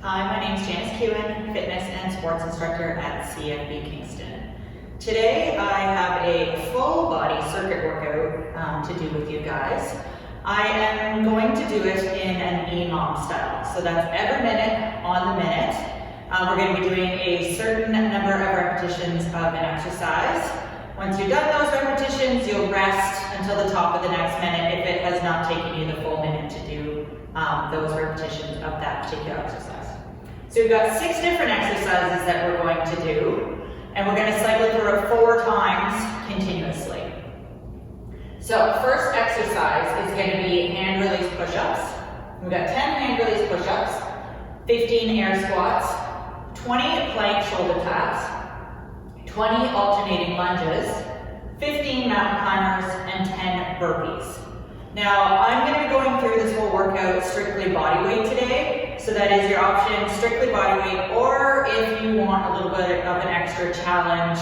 Hi, my name is Janice, fitness and sports instructor at CFB Kingston. Today I have a full body circuit workout to do with you guys. I am going to do it in an EMOM style, so that's every minute on the minute. We're going to be doing a certain number of repetitions of an exercise. Once you've done those repetitions, you'll rest until the top of the next minute if it has not taken you the full minute to do those repetitions of that particular exercise. So we've got 6 different exercises that we're going to do, and we're going to cycle through it 4 times continuously. So first exercise is going to be hand release push-ups. We've got 10 hand release push-ups, 15 air squats, 20 plank shoulder taps, 20 alternating lunges, 15 mountain climbers, and 10 burpees. Now, I'm going to be going through this whole workout strictly body weight today, so that is your option, strictly body weight, or if you want a little bit of an extra challenge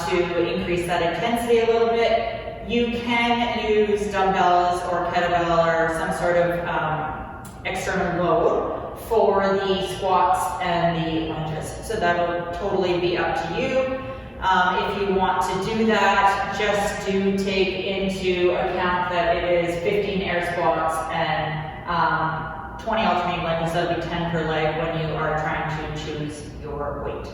to increase that intensity a little bit, you can use dumbbells or kettlebell or some sort of external load for the squats and the lunges. So that'll totally be up to you. If you want to do that, just do take into account that it is 15 air squats and 20 alternating lunges. That'll be 10 per leg when you are trying to choose your weight.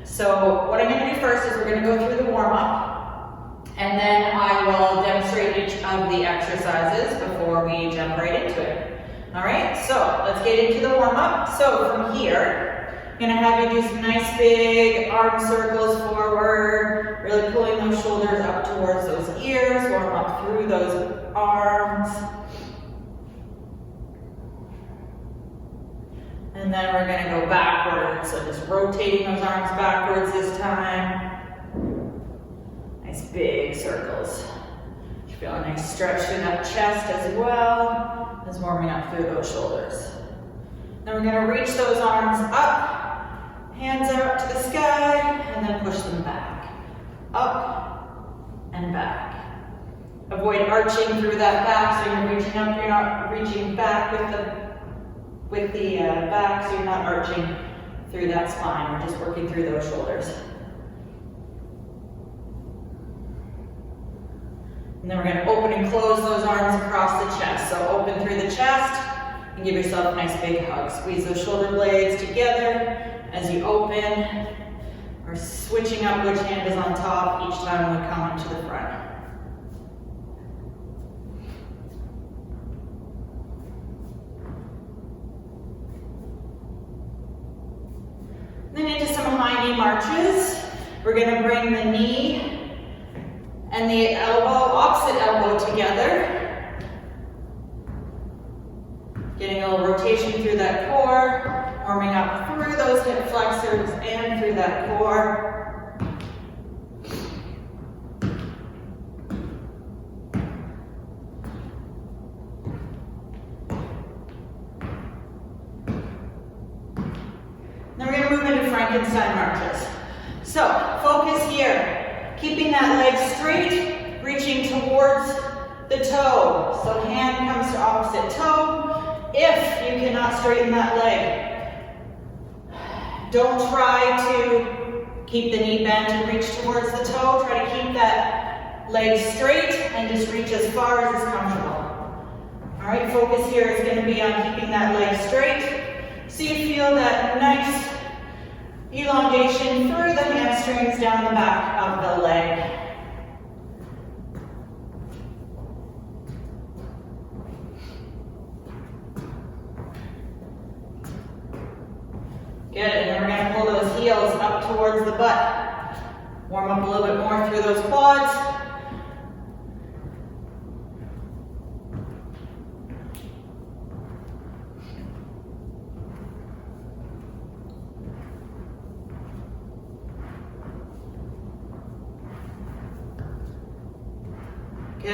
So what I'm going to do first is we're going to go through the warm-up, and then I will demonstrate each of the exercises before we jump right into it. All right, so let's get into the warm-up. So from here, I'm going to have you do some nice big arm circles forward, really pulling those shoulders up towards those ears, warm up through those arms. And then we're going to go backwards, so just rotating those arms backwards this time. Nice big circles. You feel a nice stretch through that chest as well as warming up through those shoulders. Then we're going to reach those arms up. Hands out to the sky, and then push them back. Up and back. Avoid arching through that back, so you're reaching up, you're not reaching back with the back, so you're not arching through that spine. We're just working through those shoulders. And then we're going to open and close those arms across the chest. So open through the chest, and give yourself a nice big hug. Squeeze those shoulder blades together. As you open, we're switching up which hand is on top each time we come up to the front. Then into some high knee marches. We're going to bring the knee and the elbow, opposite elbow together. Getting a little rotation through that core. Warming up through those hip flexors and through that core. Then we're going to move into Frankenstein marches. So focus here, keeping that leg straight, reaching towards the toe. So hand comes to opposite toe. If you cannot straighten that leg, don't try to keep the knee bent and reach towards the toe. Try to keep that leg straight and just reach as far as is comfortable. All right, focus here is going to be on keeping that leg straight. So you feel that nice elongation through the hamstrings down the back of the leg. Good, and then we're going to pull those heels up towards the butt. Warm up a little bit more through those quads. Good,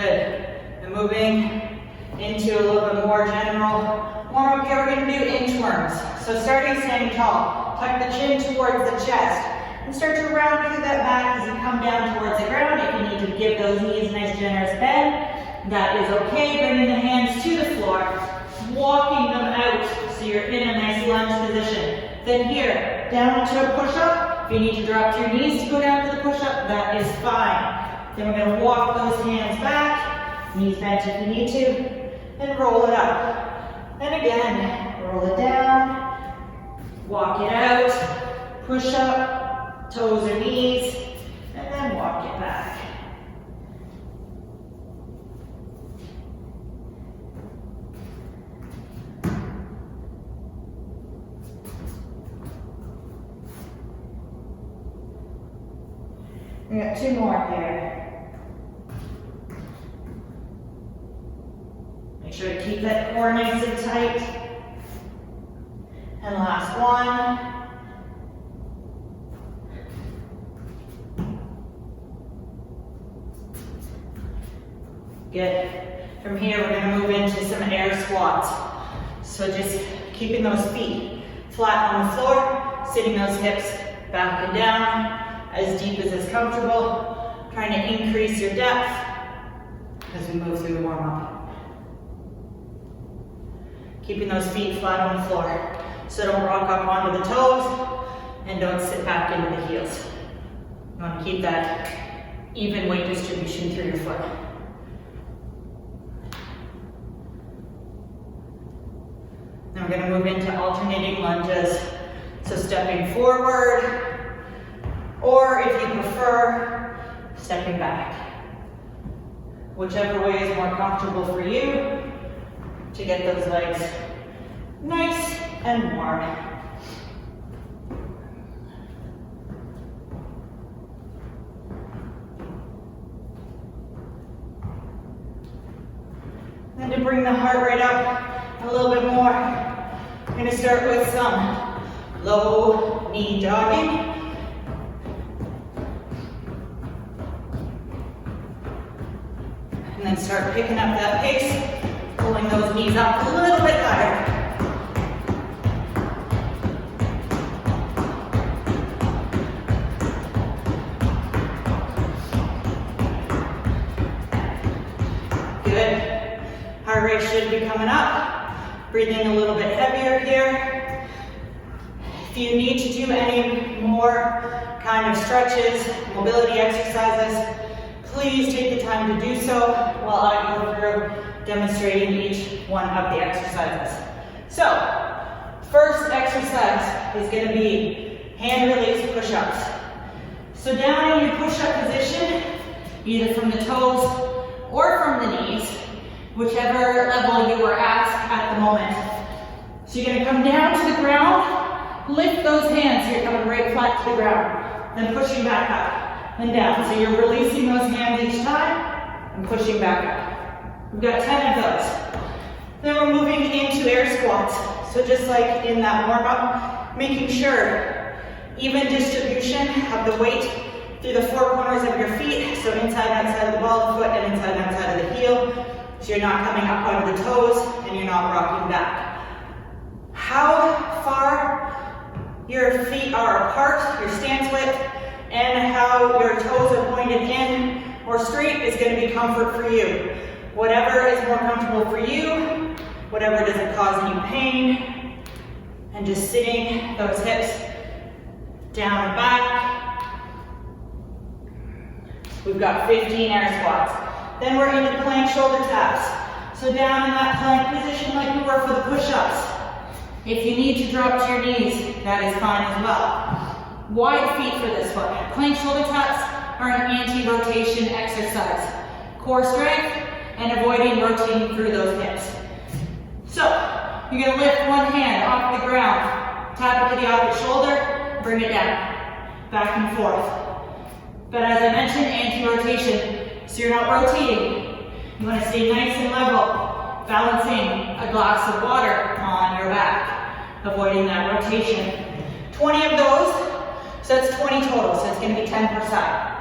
and moving into a little bit more general warm up here, we're going to do inchworms. So starting standing tall, tuck the chin towards the chest, and start to round through that back as you come down towards the ground. If you need to give those knees a nice generous bend, that is okay. Bringing the hands to the floor, walking them out so you're in a nice lunge position. Then here, down into a push-up. If you need to drop your knees to go down to the push-up, that is fine. Then we're going to walk those hands back, knees bent if you need to, and roll it up. And again, roll it down, walk it out, push up, toes or knees, and then walk it back. We got 2 more here. Make sure to keep that core nice and tight. And last one. Good. From here, we're going to move into some air squats. So just keeping those feet flat on the floor, sitting those hips back and down, as deep as is comfortable, trying to increase your depth as we move through the warm-up. Keeping those feet flat on the floor, so don't rock up onto the toes and don't sit back into the heels. You want to keep that even weight distribution through your foot. Then we're going to move into alternating lunges, so stepping forward, or if you prefer, stepping back. Whichever way is more comfortable for you to get those legs nice and warm. Then to bring the heart rate up a little bit more, I'm going to start with some low knee jogging. And then start picking up that pace, pulling those knees up a little bit higher. Good. Heart rate should be coming up. Breathing a little bit heavier here. If you need to do any more kind of stretches, mobility exercises, please take the time to do so while I go through demonstrating each one of the exercises. So, first exercise is going to be hand release push-ups. So down in your push-up position, either from the toes or from the knees, whichever level you are at the moment. So you're going to come down to the ground, lift those hands so you're coming right flat to the ground, then pushing back up. And down. So you're releasing those hands each time and pushing back up. We've got 10 of those. Then we're moving into air squats. So just like in that warm-up, making sure even distribution of the weight through the 4 corners of your feet. So inside and outside of the ball of the foot and inside and outside of the heel. So you're not coming up onto the toes and you're not rocking back. How far your feet are apart, your stance width, and how your toes are pointed in or straight is going to be comfort for you. Whatever is more comfortable for you, whatever doesn't cause any pain, and just sitting those hips down and back. We've got 15 air squats. Then we're into plank shoulder taps. So down in that plank position like we were for the push-ups. If you need to drop to your knees, that is fine as well. Wide feet for this one. Plank shoulder taps are an anti-rotation exercise. Core strength and avoiding rotating through those hips. So, you're going to lift one hand off the ground, tap it to the opposite shoulder, bring it down, back and forth. But as I mentioned, anti-rotation, so you're not rotating. You want to stay nice and level, balancing a glass of water on your back, avoiding that rotation. 20 of those. So that's 20 total, so it's going to be 10 per side.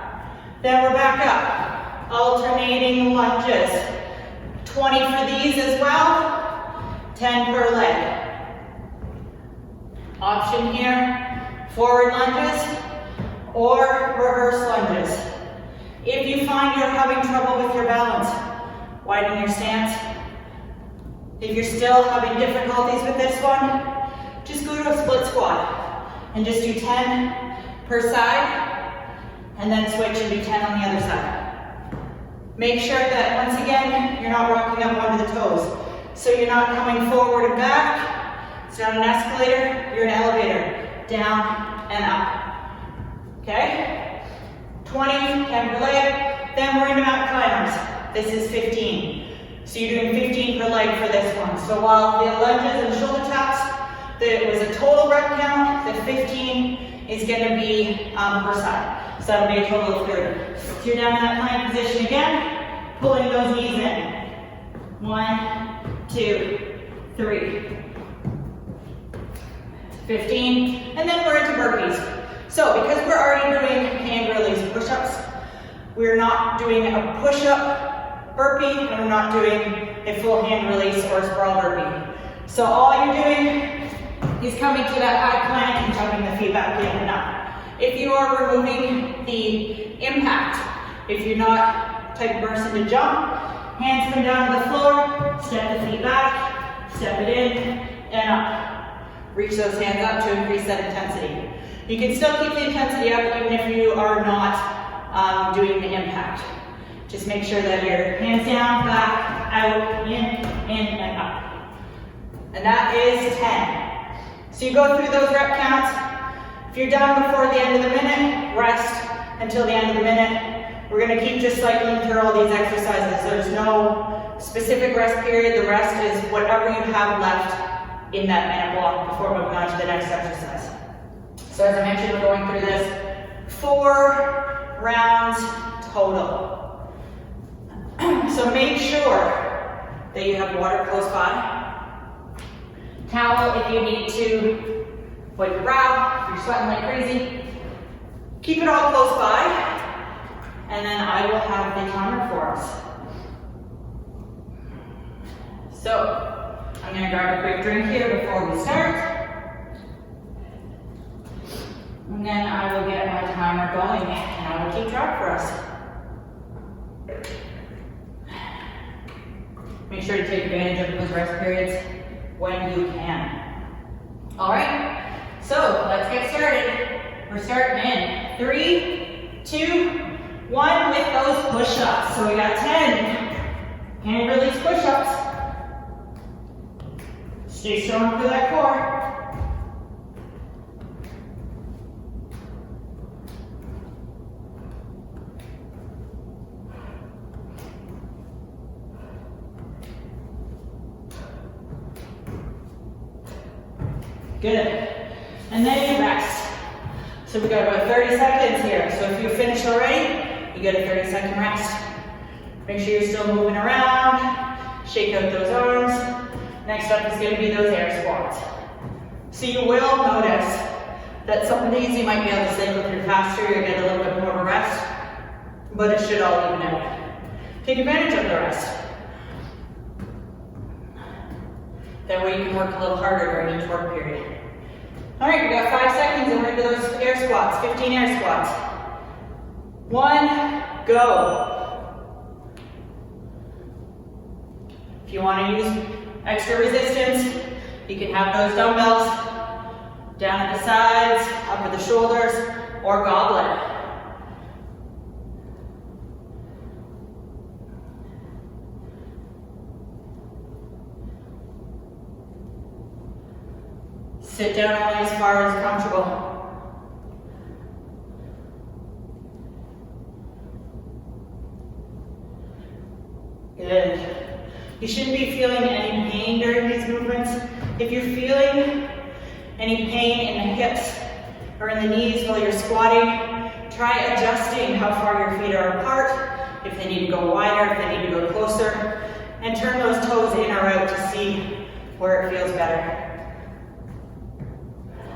Then we're back up, alternating lunges. 20 for these as well, 10 per leg. Option here, forward lunges or reverse lunges. If you find you're having trouble with your balance, widen your stance. If you're still having difficulties with this one, just go to a split squat and just do 10 per side and then switch and do 10 on the other side. Make sure that once again, you're not rocking up onto the toes. So you're not coming forward and back. It's not an escalator, you're an elevator. Down and up. Okay? 20, 10 per leg. Then we're into mountain climbers. This is 15. So you're doing 15 per leg for this one. So while the lunges and shoulder taps, it was a total rep count, the 15 is going to be per side. So that'll be a total of 30. So you're down in that plank position again, pulling those knees in. 1, 2, 3. 15, and then we're into burpees. So because we're already doing hand release push-ups, we're not doing a push-up burpee, and we're not doing a full hand release or sprawl burpee. So all you're doing is coming to that high plank and jumping the feet back in and up. If you are removing the impact, if you're not the type of person to jump, hands come down to the floor, step the feet back, step it in, and up. Reach those hands up to increase that intensity. You can still keep the intensity up even if you are not doing the impact. Just make sure that your hands down, back, out, in, and up. And that is 10. So you go through those rep counts. If you're done before the end of the minute, rest until the end of the minute. We're going to keep just cycling through all these exercises. There's no specific rest period. The rest is whatever you have left in that minute block before moving on to the next exercise. So as I mentioned, we're going through this 4 rounds total. So make sure that you have water close by. Towel if you need to wipe your brow, if you're sweating like crazy. Keep it all close by. And then I will have the timer for us. So, I'm going to grab a quick drink here before we start. And then I will get my timer going and I will keep track for us. Make sure to take advantage of those rest periods when you can. Alright, so let's get started. We're starting in 3, 2, 1 with those push-ups. So we got 10 hand release push-ups. Stay strong through that core. Good. And then you rest. So we got about 30 seconds here. So if you finish already, you get a 30-second rest. Make sure you're still moving around. Shake out those arms. Next up is going to be those air squats. So you will notice that some days you might be able to cycle through faster, you get a little bit more of a rest, but it should all even out. Take advantage of the rest. That way you can work a little harder during each work period. All right, we got 5 seconds and we're into those air squats, 15 air squats. 1, go. If you want to use extra resistance, you can have those dumbbells down at the sides, up at the shoulders, or goblet. Sit down only as far as comfortable. Good. You shouldn't be feeling any pain during these movements. If you're feeling any pain in the hips or in the knees while you're squatting, try adjusting how far your feet are apart, if they need to go wider, if they need to go closer, and turn those toes in or out to see where it feels better.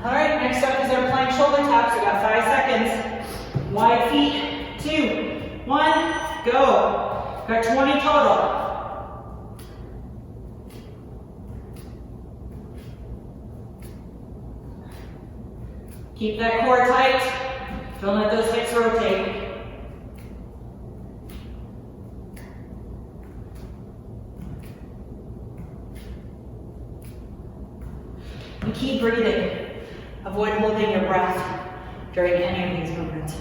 All right, next up is our plank shoulder taps. We got 5 seconds. Wide feet, 2, 1, go. Got 20 total. Keep that core tight. Don't let those hips rotate. during any of these movements,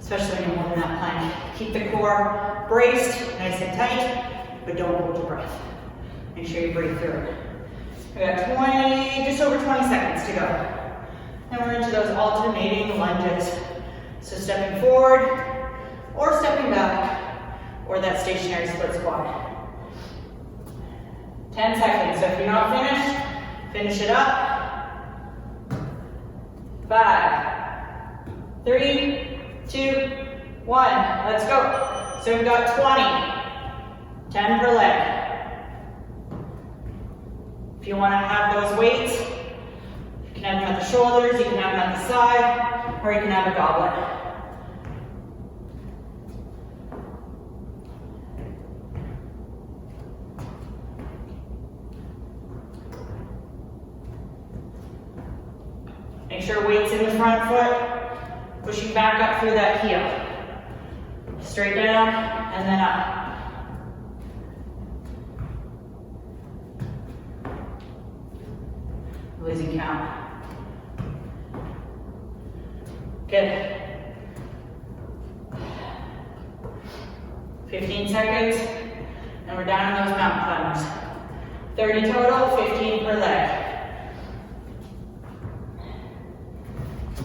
especially when you're holding that plank. Keep the core braced, nice and tight, but don't hold your breath. Make sure you breathe through it. We got just over 20 seconds to go. Then we're into those alternating lunges. So stepping forward, or stepping back, or that stationary split squat. 10 seconds, so if you're not finished, finish it up. 5, 3, 2, 1, let's go. So we've got 20, 10 per leg. If you want to have those weights, you can have them at the shoulders, you can have them at the side, or you can have a goblet. Make sure weight's in the front foot, pushing back up through that heel. Straight down, and then up. Losing count. Good. 15 seconds, and we're down in those mountain climbers. 30 total, 15 per leg.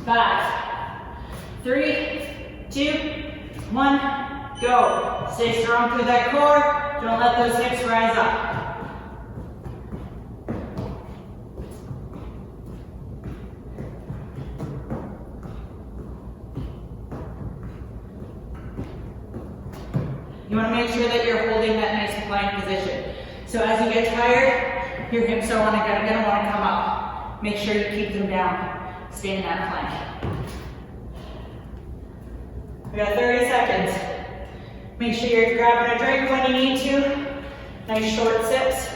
5, 3, 2, 1, go. Stay strong through that core. Don't let those hips rise up. You want to make sure that you're holding that nice plank position. So as you get tired, your hips are gonna want to come up. Make sure you keep them down. Stay in that plank. We got 30 seconds. Make sure you're grabbing a drink when you need to. Nice short sips.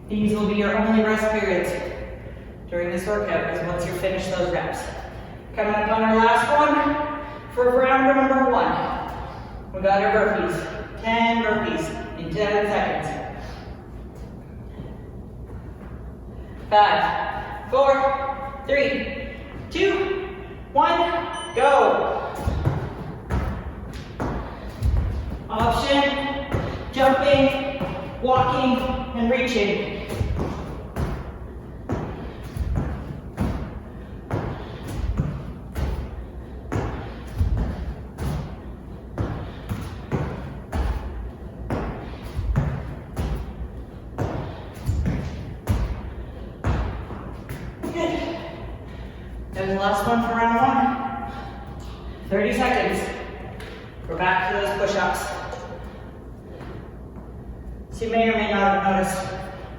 These will be your only rest periods during this workout, is once you finish those reps. Coming up on our last one for round number 1. We got our burpees. 10 burpees in 10 seconds. 5, 4, 3, 2, 1, go. Option, jumping, walking, and reaching. That was the last one for round 1. 30 seconds. We're back to those push-ups. So you may or may not have noticed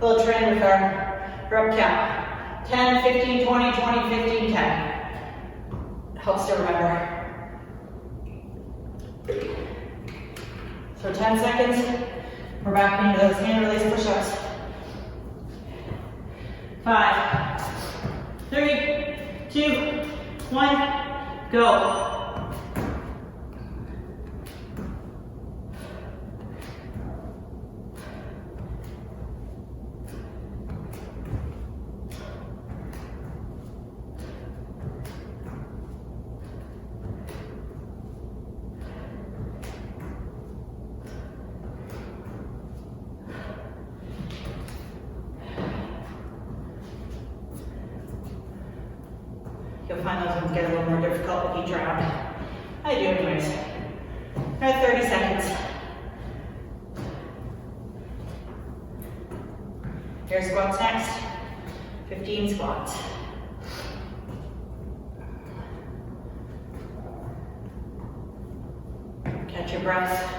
a little trend with our rep count. 10, 15, 20, 20, 15, 10. Helps to remember. So 10 seconds. We're back into those hand release push-ups. 5, 3, 2, 1, go. You'll find those ones get a little more difficult with each round. I do anyways. Got 30 seconds. Air squats next. 15 squats. Catch your breath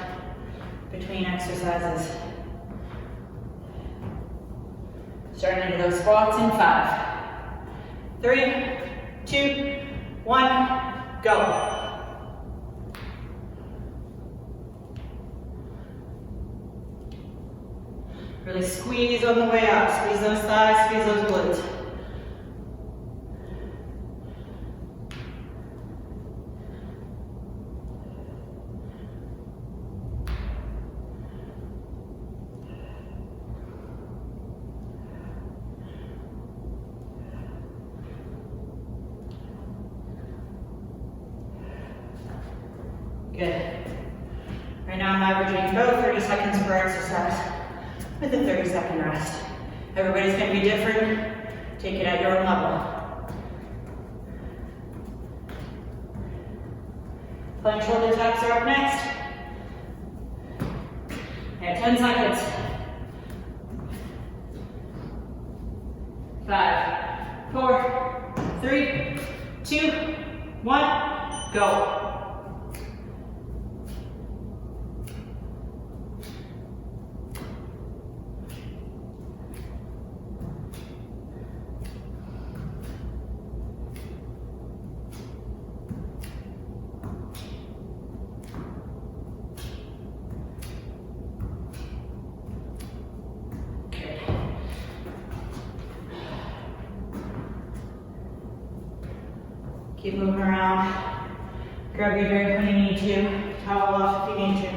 between exercises. Starting into those squats in 5, 3, 2, 1, go. Really squeeze on the way up. Squeeze those thighs, squeeze those glutes. now I'm averaging about 30 seconds per exercise with a 30-second rest. Everybody's going to be different. Take it at your own level. Plank shoulder taps are up next. Yeah, 10 seconds. 5, 4, 3, 2, 1, go. Keep moving around. Grab your drink when you need to. Towel off if you need to.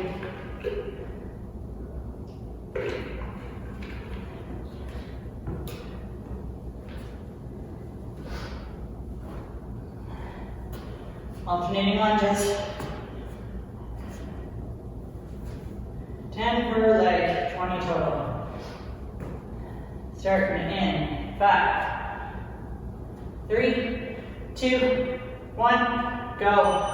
Alternating lunges. 10 per leg, 20 total. Starting in 5, 3, 2, 1, go.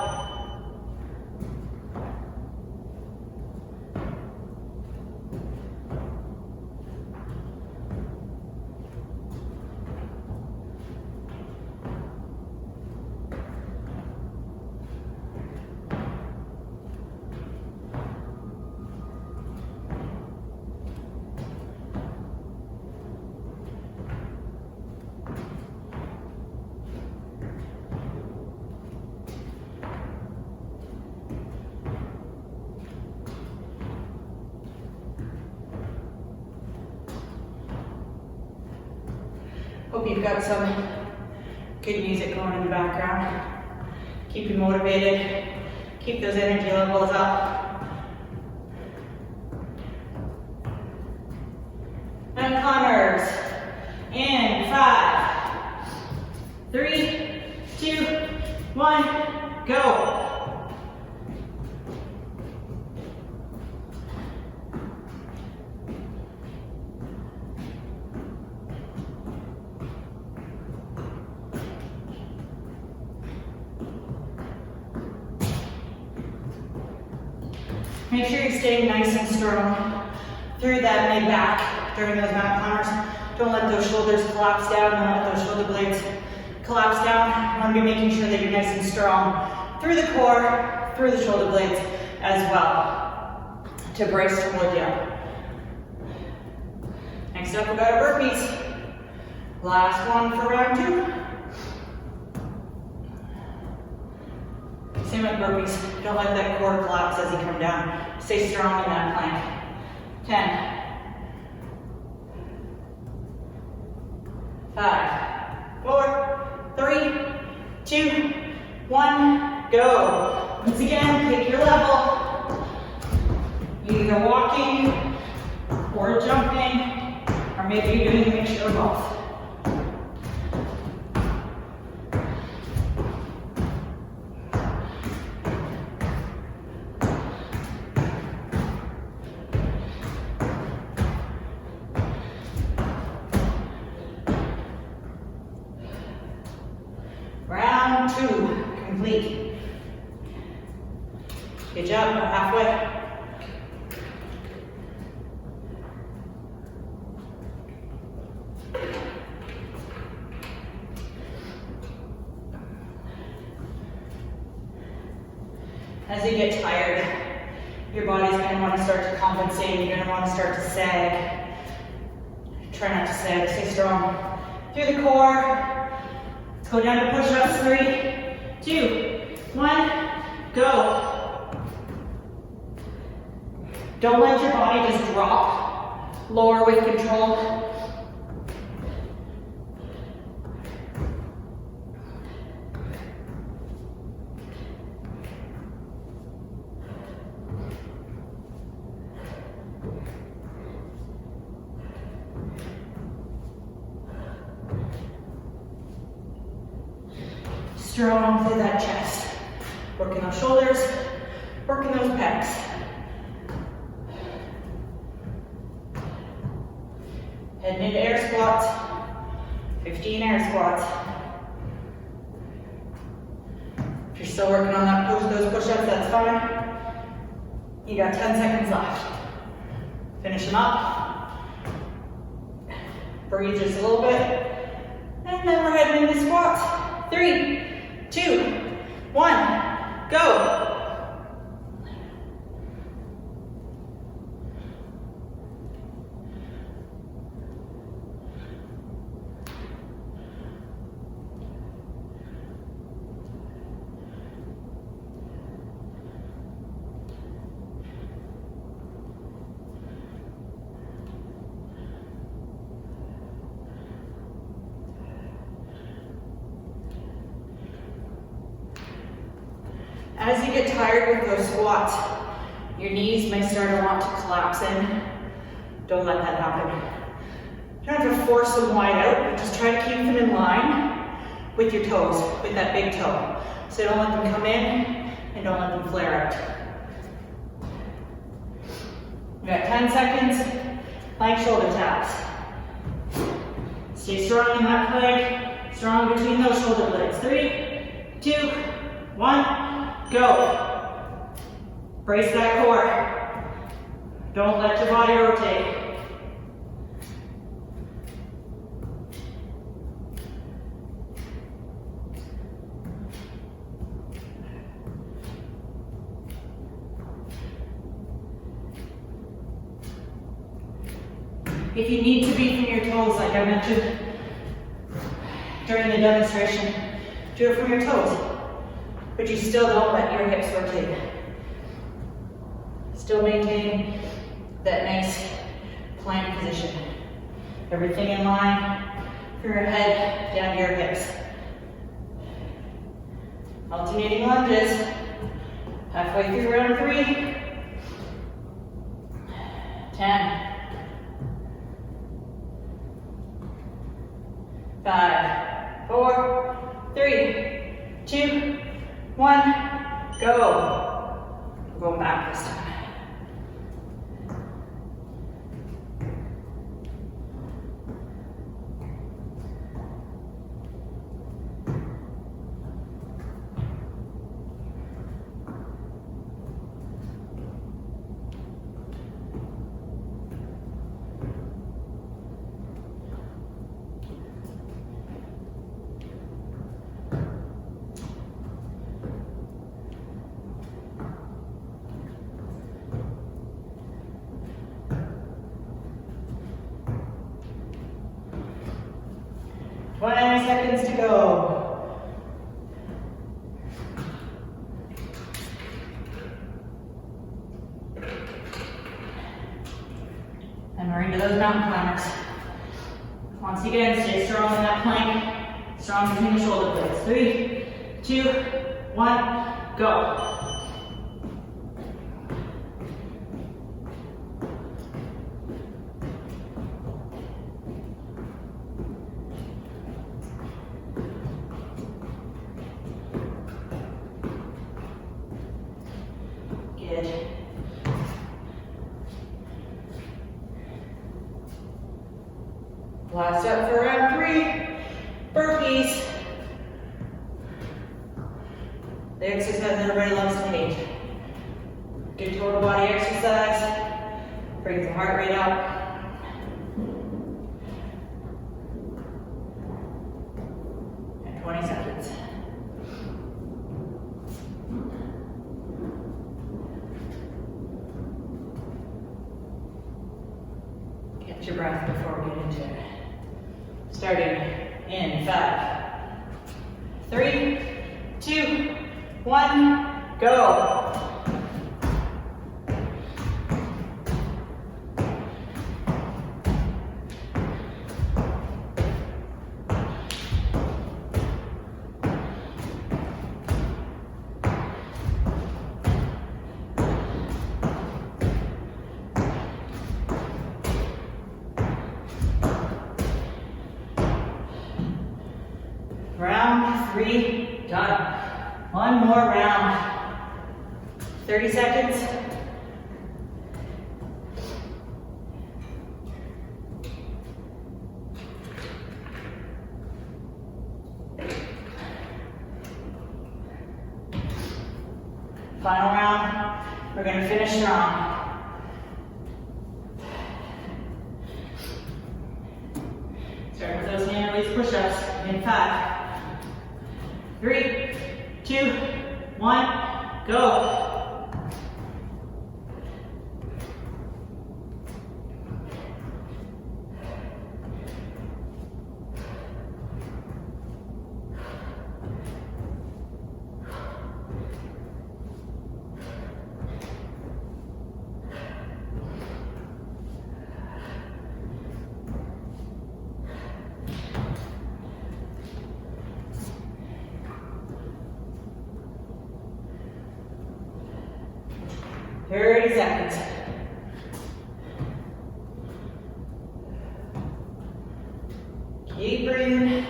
Hope you've got some good music going in the background. Keep you motivated. Keep those energy levels up. And climbers. In 5, 3, 2, 1, go. Make sure you're staying nice and strong through that mid-back during those mountain climbers. Don't let those shoulders collapse down. Don't let those shoulder blades collapse down. You want to be making sure that you're nice and strong through the core, through the shoulder blades as well to brace toward you. Next up, we've got our burpees. Last one for round 2. Same with burpees. Don't let that core collapse as you come down. Stay strong in that plank. 10. 5, 4, 3, 2, 1, go. Once again, pick your level. You're either walking or jumping, or maybe you're doing a mixture of both. Round 2, complete. Good job, about halfway. As you get tired, your body's going to want to start to compensate. You're going to want to start to sag. Try not to sag, stay strong. Through the core. Let's go down to push-ups. 3, 2, 1, go. Don't let your body just drop. Lower with control. Strong through that chest. Working those shoulders, working those pecs. Heading into air squats. 15 air squats. If you're still working on those push-ups, that's fine. You got 10 seconds left. Finish them up. Breathe just a little bit. And then we're heading into squats. 3, 2, 1, go. As you get tired with those squats, your knees may start to want to collapse in. Don't let that happen. You don't have to force them wide out, but just try to keep them in line with your toes, with that big toe. So don't let them come in and don't let them flare out. We got 10 seconds, plank shoulder taps. Stay strong in that plank, strong between those shoulder blades. 3, 2, 1. Go. Brace that core. Don't let your body rotate. If you need to be from your toes, like I mentioned during the demonstration, do it from your toes. But you still don't let your hips rotate. Still maintain that nice plank position. Everything in line from your head down to your hips. Alternating lunges. Halfway through round 3. 10. 5, 4, 3, 2, 1, go. We're going back this time. Seconds to go. And we're into those mountain climbers. Once again, stay strong in that plank. Strong between the shoulder blades. 3, 2, 1, go. Last up for round 3, burpees. The exercise everybody loves to hate. Good total body exercise. Brings the heart rate up. And 20 seconds. Catch your breath before we get into it. Starting in 5, 3, 2, 1, go. Round 3, done. One more round. 30 seconds. Final round, we're gonna finish strong. Start with those hand release push-ups in 5, 3, 2, 1, go. Seconds. Keep breathing.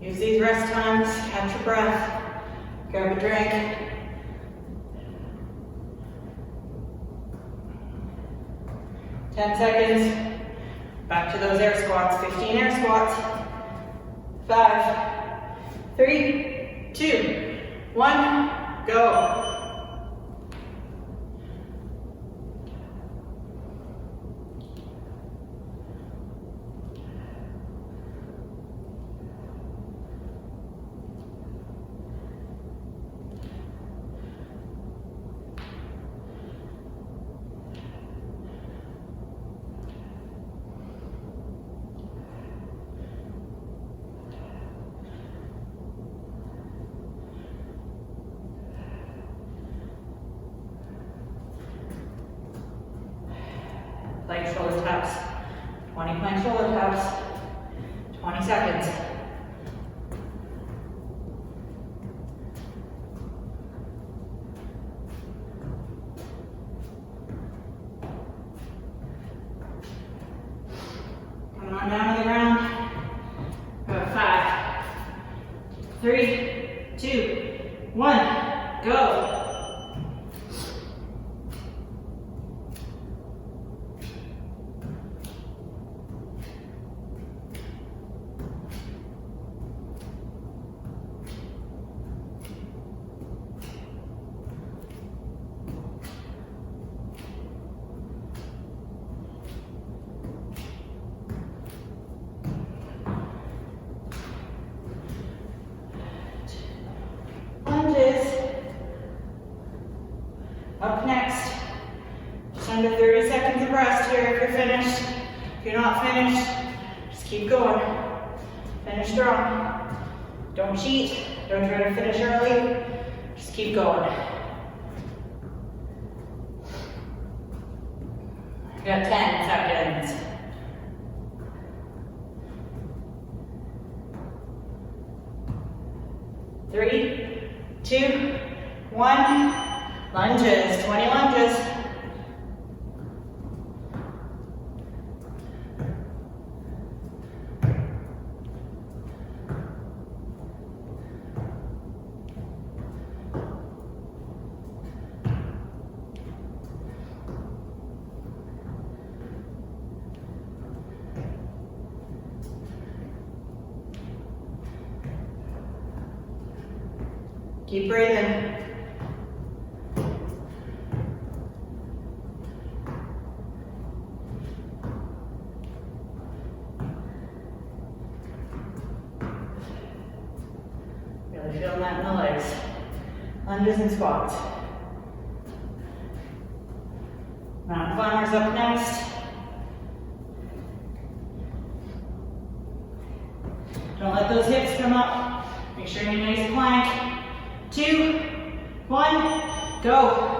Use these rest times, catch your breath, grab a drink. Ten seconds. Back to those air squats. 15 air squats. 5, 3, 2, 1, go. Plank shoulder taps. 20 plank shoulder taps. 20 seconds. Come on down to the ground. Go 5, 3, 2, 1, go. Up next, just under 30 seconds of rest here if you're finished. If you're not finished, just keep going. Finish strong. Don't cheat. Don't try to finish early. Just keep going. You got 10 seconds. Three, 2, 1. Lunges, 20 lunges. Keep breathing. Really feeling that in the legs. Lunges and squats. Mountain climbers up next. Don't let those hips come up. Make sure you're nice plank. 2, 1, go.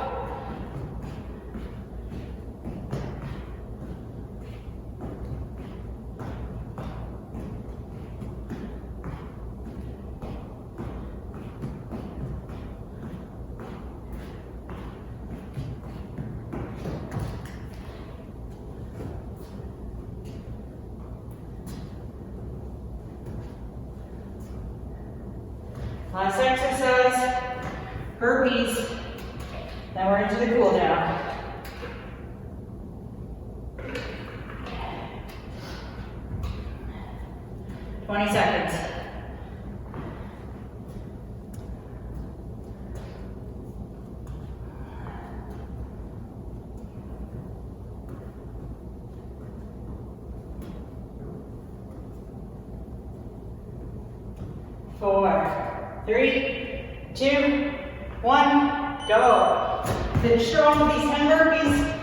Last exercise, burpees. Now we're into the cool down. Seconds. 4, 3, 2, 1, go. Finish strong with these 10 burpees.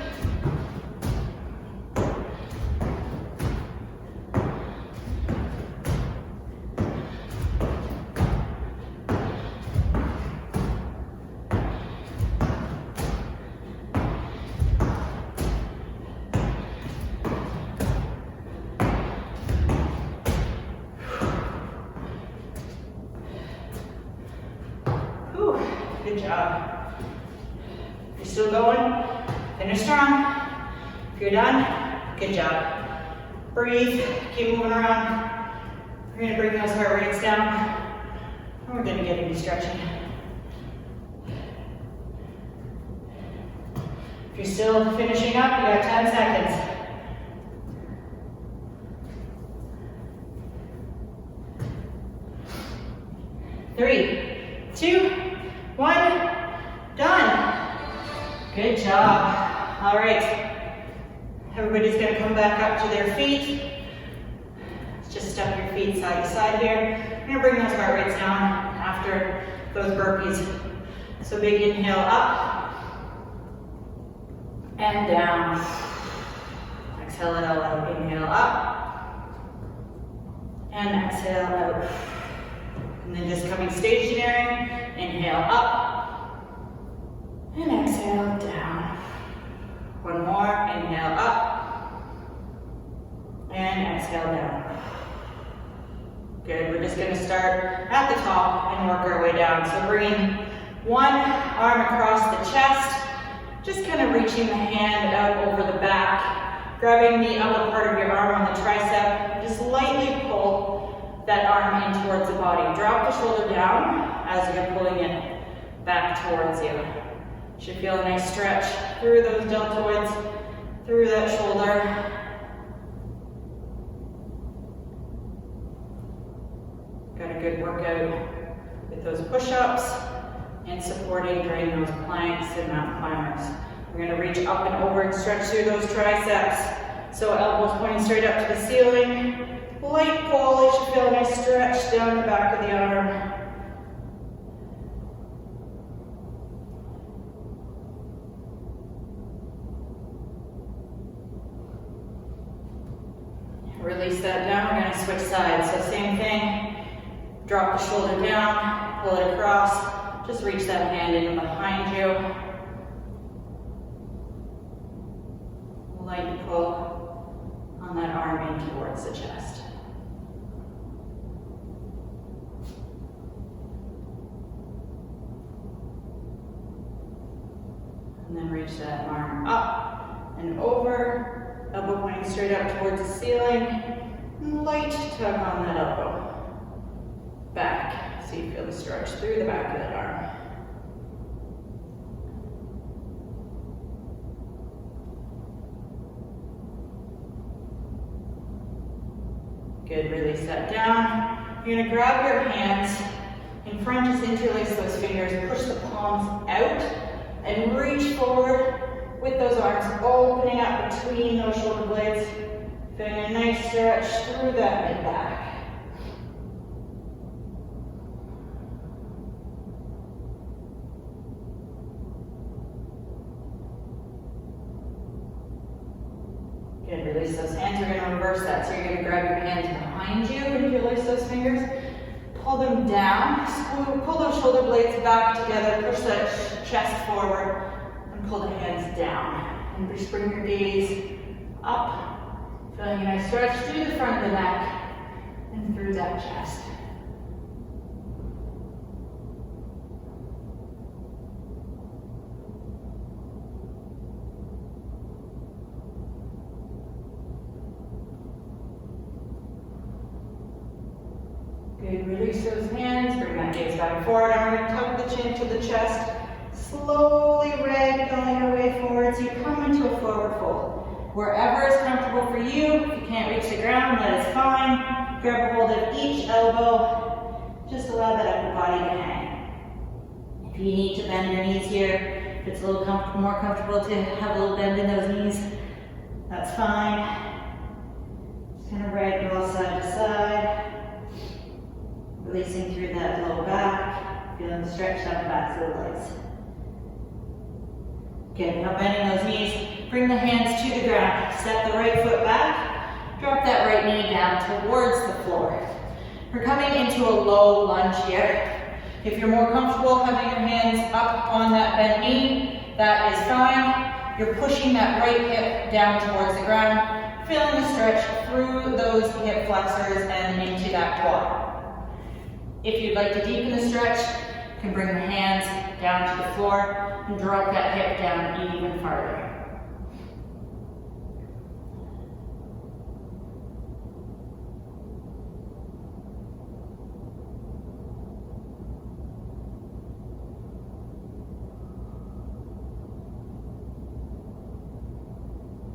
Good job. If you're still going, finish strong. If you're done, good job. Breathe, keep moving around. We're gonna bring those heart rates down. And we're gonna get into stretching. If you're still finishing up, you got 10 seconds. Three, 2, 1, done. Good job. All right. Everybody's gonna come back up to their feet. Just step your feet side to side here. You're gonna bring those heart rates down after those burpees. So big inhale up and down. Exhale it out. Inhale up and exhale out. And then just coming stationary, inhale up and exhale down. One more, inhale up and exhale down. Good, we're just gonna start at the top and work our way down. So bringing one arm across the chest, just kind of reaching the hand out over the back, grabbing the upper part of your arm on the tricep, just lightly pull that arm in towards the body. Drop the shoulder down as you're pulling it back towards you. You should feel a nice stretch through those deltoids, through that shoulder. Got a good workout with those push-ups and supporting during those planks and mountain climbers. We're gonna reach up and over and stretch through those triceps. So elbows pointing straight up to the ceiling. Light pull, you should feel a nice stretch down the back of the arm. Release that down, we're gonna switch sides. So same thing, drop the shoulder down, pull it across, just reach that hand in behind you. Light pull on that arm in towards the chest. And then reach that arm up and over, elbow pointing straight up towards the ceiling. And light tug on that elbow. Back, so you feel the stretch through the back of that arm. Good, release that down. You're gonna grab your hands in front, just interlace those fingers, push the palms out, and reach forward with those arms opening up between those shoulder blades. Feeling a nice stretch through that mid-back. Good, release those hands. We're gonna reverse that. So you're gonna grab your hands behind you, interlace those fingers, pull them down, pull those shoulder blades back together, push that chest forward, and pull the hands down. And just bring your gaze up, feeling a nice stretch through the front of the neck and through that chest. Good, release those hands, bring that gaze back and forward, and we're going to tuck the chin to the chest, slowly ragdolling your way forward so you come into a forward fold. Wherever is comfortable for you, if you can't reach the ground, that is fine. Grab a hold of each elbow, just allow that upper body to hang. If you need to bend your knees here, if it's a little more comfortable to have a little bend in those knees, that's fine. Just kind of ragdoll side to side. Releasing through that low back, feeling the stretch down the backs of the legs. Good, now bending those knees, bring the hands to the ground. Step the right foot back, drop that right knee down towards the floor. We're coming into a low lunge here. If you're more comfortable having your hands up on that bent knee, that is fine. You're pushing that right hip down towards the ground, feeling the stretch through those hip flexors and into that quad. If you'd like to deepen the stretch, you can bring the hands down to the floor and drop that hip down even farther.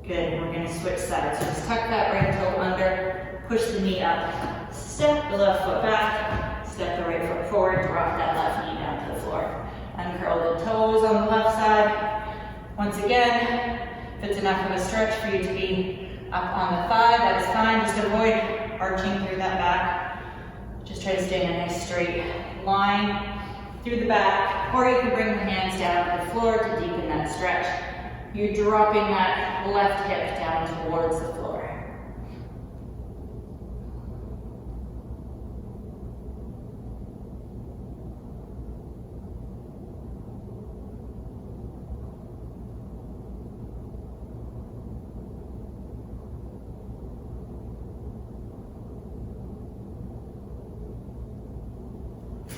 Good, we're going to switch sides. So just tuck that right toe under, push the knee up, step the left foot back, step the right foot forward, drop that left knee down to the floor. Uncurl the toes on the left side. Once again, if it's enough of a stretch for you to be up on the thigh, that is fine. Just avoid arching through that back. Just try to stay in a nice straight line through the back, or you can bring the hands down to the floor to deepen that stretch. You're dropping that left hip down towards the floor.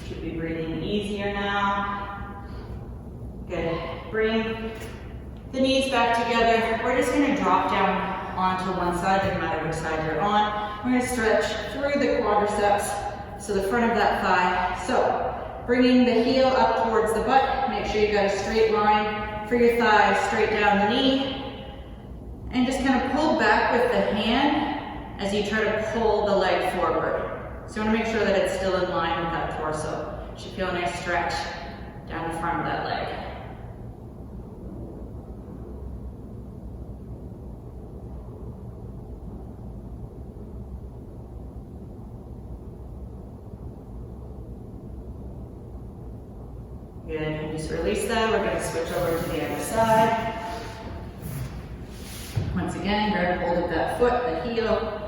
Should be breathing easier now. Good. Bring the knees back together. We're just going to drop down onto one side, doesn't matter which side you're on. We're going to stretch through the quadriceps, so the front of that thigh. So, bringing the heel up towards the butt. Make sure you got a straight line for your thigh, straight down the knee. And just kind of pull back with the hand as you try to pull the leg forward. So you want to make sure that it's still in line with that torso. You should feel a nice stretch down the front of that leg. Good, and just release that. We're going to switch over to the other side. Once again, grab hold of that foot, the heel,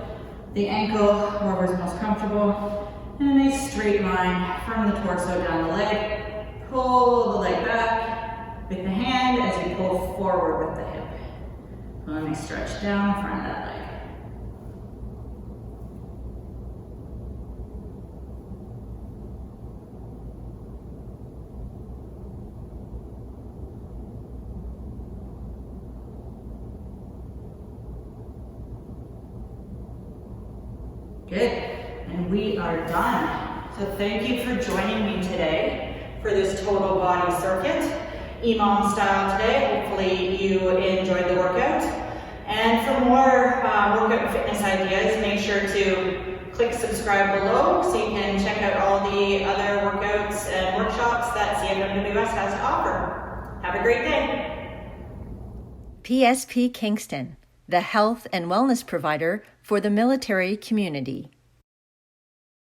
the ankle, wherever's most comfortable. And a nice straight line from the torso down the leg. Pull the leg back with the hand as you pull forward with the hip. Pull a nice stretch down front of that leg. Good, and we are done. So thank you for joining me today for this total body circuit, EMOM style today. Hopefully you enjoyed the workout. And for more workout and fitness ideas, make sure to click subscribe below so you can check out all the other workouts and workshops that CFMWS has to offer. Have a great day. PSP Kingston, the health and wellness provider for the military community.